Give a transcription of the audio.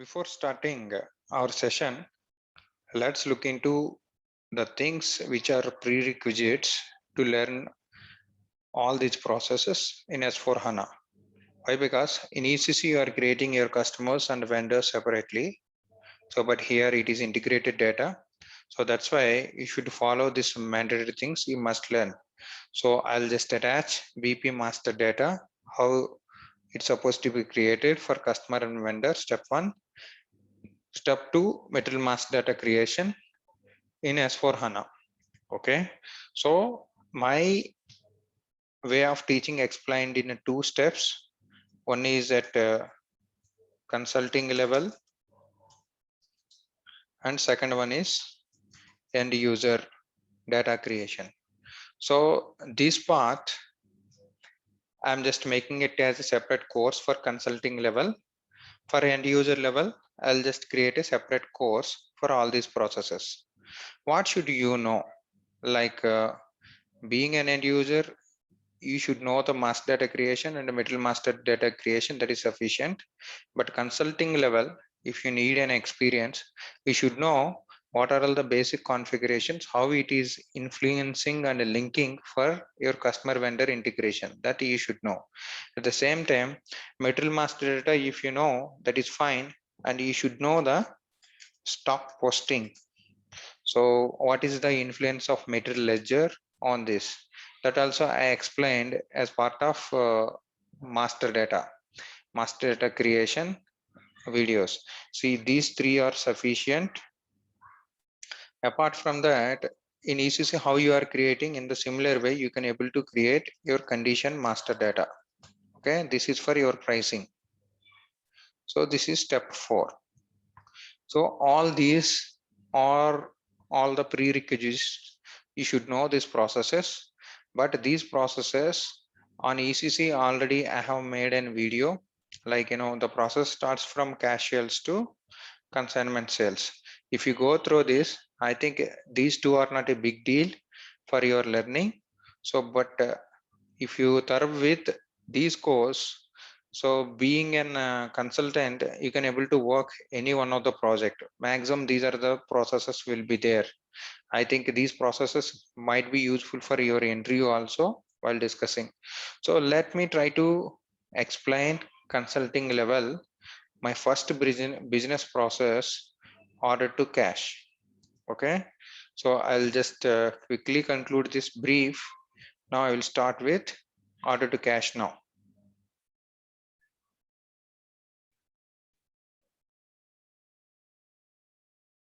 Before starting our session, let's look into the things which are prerequisites to learn all these processes in S4 HANA. Why? Because in ECC you are creating your customers and vendors separately. So, but here it is integrated data. So that's why you should follow this mandatory things you must learn. So I'll just attach BP master data, how it's supposed to be created for customer and vendor. Step 1. Step 2, material master data creation in S4 HANA. Okay, so my way of teaching explained in two steps. One is at consulting level, and second one is end user data creation. So this part, I'm just making it as a separate course for consulting level. For end user level, I'll just create a separate course for all these processes. What should you know? Like being an end user, you should know the master data creation and the middle master data creation, that is sufficient. But consulting level, if you need an experience, you should know what are all the basic configurations, how it is influencing and linking for your customer vendor integration, that you should know. At the same time, material master data, if you know, that is fine, and you should know the stock posting. So what is the influence of material ledger on this? That also I explained as part of master data creation videos. See, these three are sufficient. Apart from that, in ECC, how you are creating in the similar way, you can able to create your condition master data. Okay, this is for your pricing. So this is step 4. So all these are all the prerequisites. You should know these processes, but these processes on ECC already I have made a video. Like, the process starts from cash sales to consignment sales. If you go through this, I think these two are not a big deal for your learning. So, but if you thorough with these course, so being an consultant, you can able to work any one of the project. Maximum these are the processes will be there. I think these processes might be useful for your interview also while discussing. So let me try to explain consulting level, my first business process, order to cash. Okay, so I'll just quickly conclude this brief. Now I will start with order to cash now.